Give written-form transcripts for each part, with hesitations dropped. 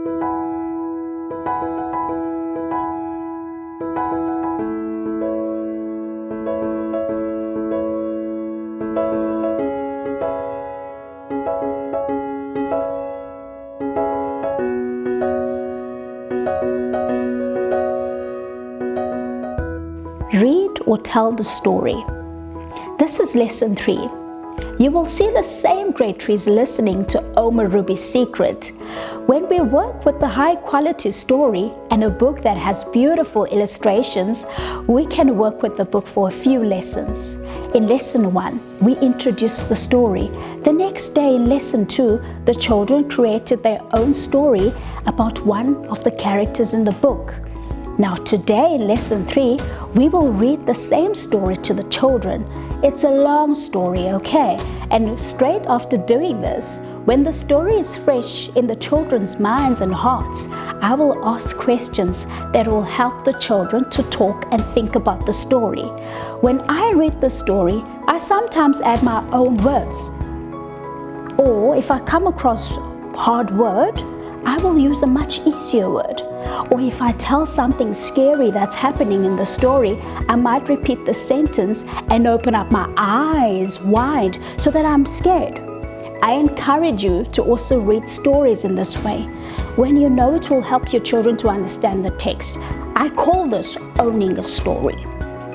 Read or tell the story. This is lesson 3. You will see the same grade 3s listening to Oma Ruby's Secret. When we work with the high quality story and a book that has beautiful illustrations, we can work with the book for a few lessons. In lesson 1, we introduced the story. The next day in lesson 2, the children created their own story about one of the characters in the book. Now today in lesson 3, we will read the same story to the children. It's a long story, okay? And straight after doing this, when the story is fresh in the children's minds and hearts, I will ask questions that will help the children to talk and think about the story. When I read the story, I sometimes add my own words. Or if I come across a hard word, I will use a much easier word. Or if I tell something scary that's happening in the story, I might repeat the sentence and open up my eyes wide so that I'm scared. I encourage you to also read stories in this way. When you know it will help your children to understand the text. I call this owning a story.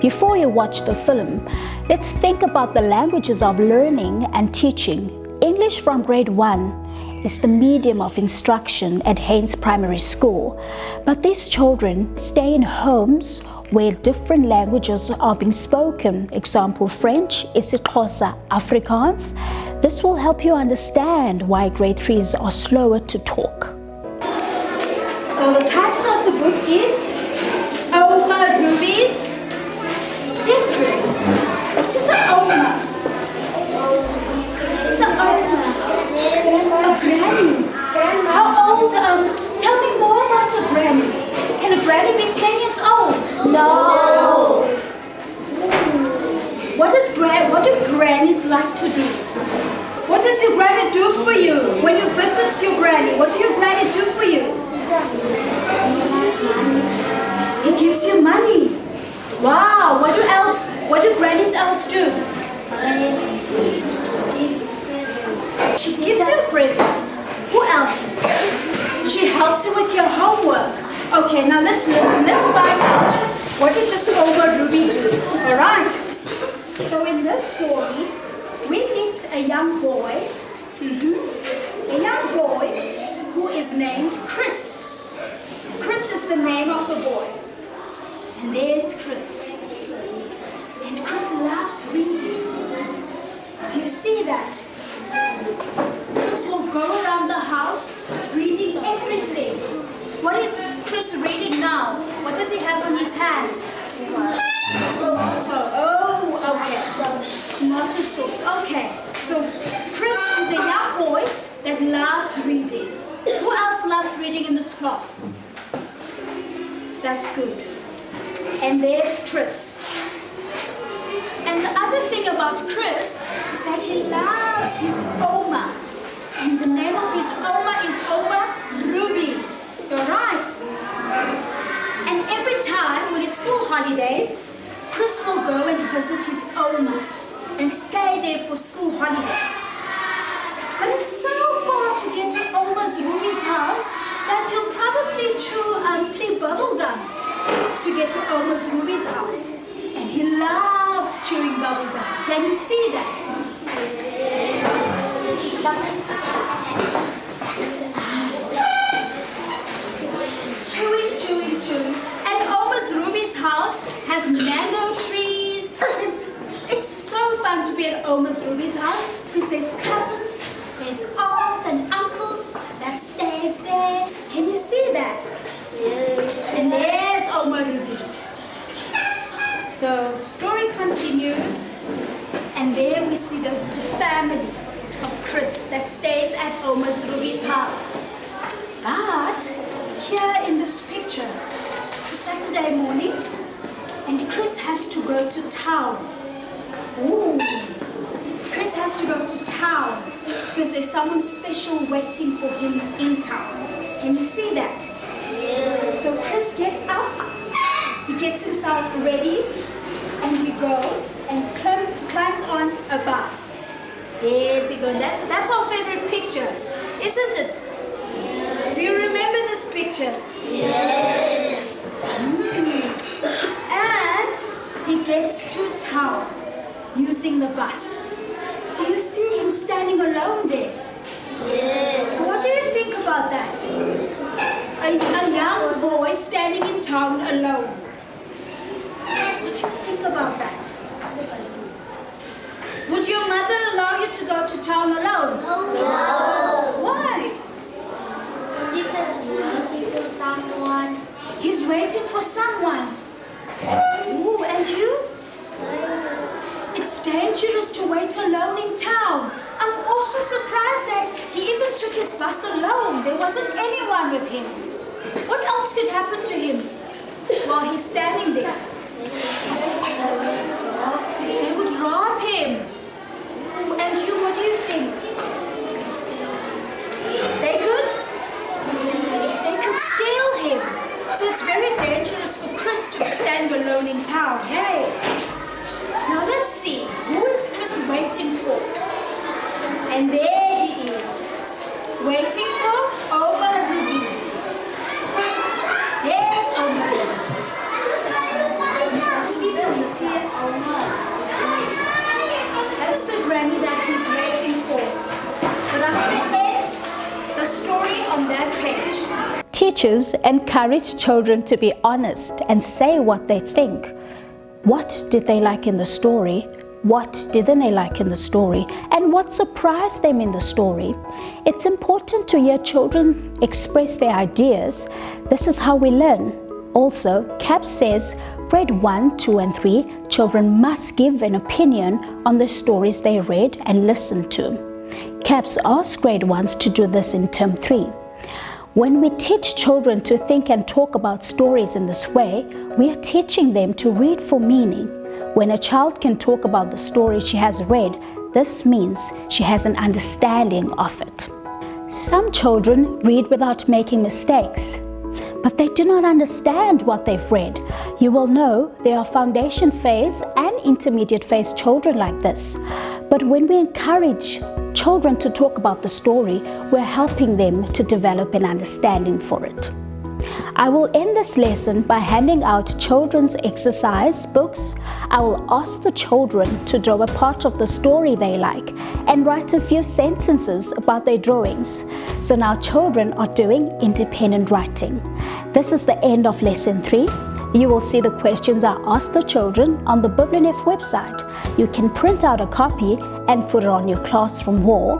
Before you watch the film, let's think about the languages of learning and teaching. English from grade 1 is the medium of instruction at Haynes Primary School. But these children stay in homes where different languages are being spoken. Example, French, isiXhosa, Afrikaans. This will help you understand why grade 3s are slower to talk. So the title of the book is Oma Ruby's Secret. What is an Oma? What is an Oma? A granny. How old? Tell me more about a granny. Can a granny be 10 years old? No. What do grannies like to do? What does your granny do for you when you visit your granny? What do your granny do for you? He gives you money. Wow. What do grannies else do? She gives you a present. Who else? She helps you with your homework. Okay, now let's listen. Let's find out. What did this Oma Ruby do? Alright. So in this story, we meet a young boy. A young boy who is named Chris. Chris is the name of the boy. And there's Chris. And Chris loves reading. Do you see that? Chris will go around the house reading everything. What is Chris reading now? What does he have on his hand? Tomato. Oh, okay. Tomato sauce. Okay. So Chris is a young boy that loves reading. Who else loves reading in this class? That's good. And there's Chris. And the other thing about Chris is that he loves his Oma. And the name of his Oma is Oma Ruby. You're right. And every time when it's school holidays, Chris will go and visit his Oma and stay there for school holidays. But it's so far to get to Oma's Ruby's house that he'll probably play bubble gums to get to Oma's Ruby's house. And he loves chewing bubble gum. Can you see that? Chewing. And Oma's Ruby's house has mango trees. It's so fun to be at Oma's Ruby's house because there's cousins, there's aunts and uncles that stays there. Can you see that? And there's Oma Ruby. So the story continues, and there we see the family of Chris that stays at Oma's Ruby's house. But here in this picture, it's a Saturday morning, and Chris has to go to town. Ooh, Chris has to go to town because there's someone special waiting for him in town. Can you see that? So Chris gets up, he gets himself ready, and he goes and climbs on a bus. Yes, he goes. That's our favorite picture, isn't it? Do you remember this picture? Yes. And he gets to town using the bus. Do you see him standing alone there? Yes. What do you think about that? A young boy standing in town alone. What do you think about that? Would your mother allow you to go to town alone? No. Why? Looking for someone. He's waiting for someone. Ooh, and you? It's dangerous to wait alone in town. I'm also surprised that he even took his bus alone. There wasn't anyone with him. What else could happen to him while he's standing there? They would rob him. And you, what do you think? They could? They could steal him. So it's very dangerous for Chris to be standing alone in town. Hey. Now let's see. Who is Chris waiting for? And there he is. Waiting for Oma Ruby. There's Oma Ruby. That's the granny that he's waiting for. But I'm going to end the story on that page. Teachers encourage children to be honest and say what they think. What did they like in the story? What didn't they like in the story? And what surprised them in the story? It's important to hear children express their ideas. This is how we learn. Also, CAPS says grade 1, 2 and 3, children must give an opinion on the stories they read and listened to. CAPS asks grade 1s to do this in term 3. When we teach children to think and talk about stories in this way, we are teaching them to read for meaning. When a child can talk about the story she has read, this means she has an understanding of it. Some children read without making mistakes, but they do not understand what they've read. You will know there are foundation phase and intermediate phase children like this. But when we encourage children to talk about the story, we're helping them to develop an understanding for it. I will end this lesson by handing out children's exercise books. I will ask the children to draw a part of the story they like and write a few sentences about their drawings. So now children are doing independent writing. This is the end of lesson 3. You will see the questions I asked the children on the BibliNF website. You can print out a copy and put it on your classroom wall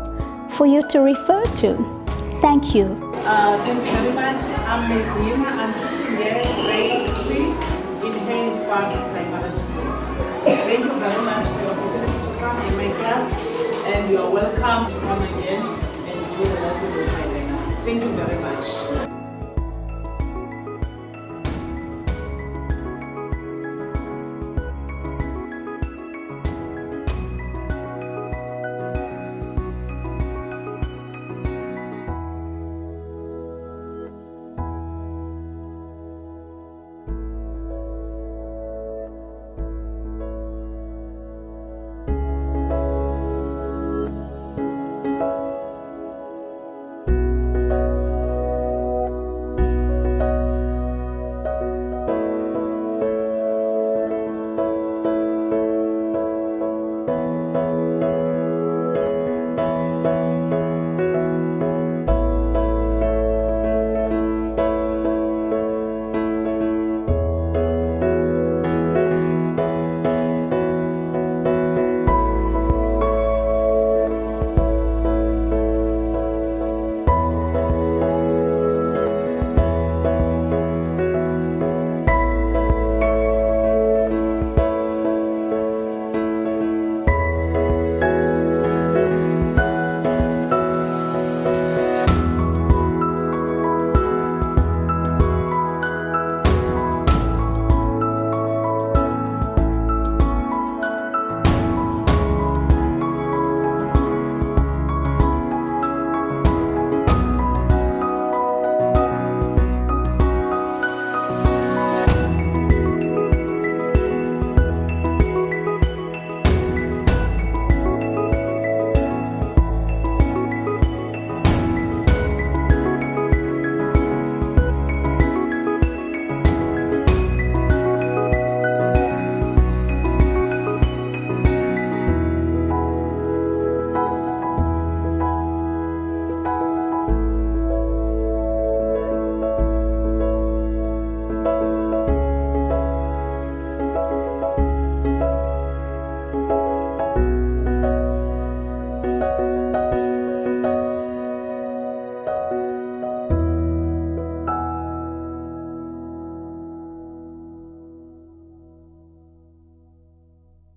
for you to refer to. Thank you. Thank you very much. I'm Ms. Yima. I'm teaching here grade 3 in Haynes Park Primary School. Thank you very much for the opportunity to come in my class, and you are welcome to come again and do the lesson with my learners. Thank you very much.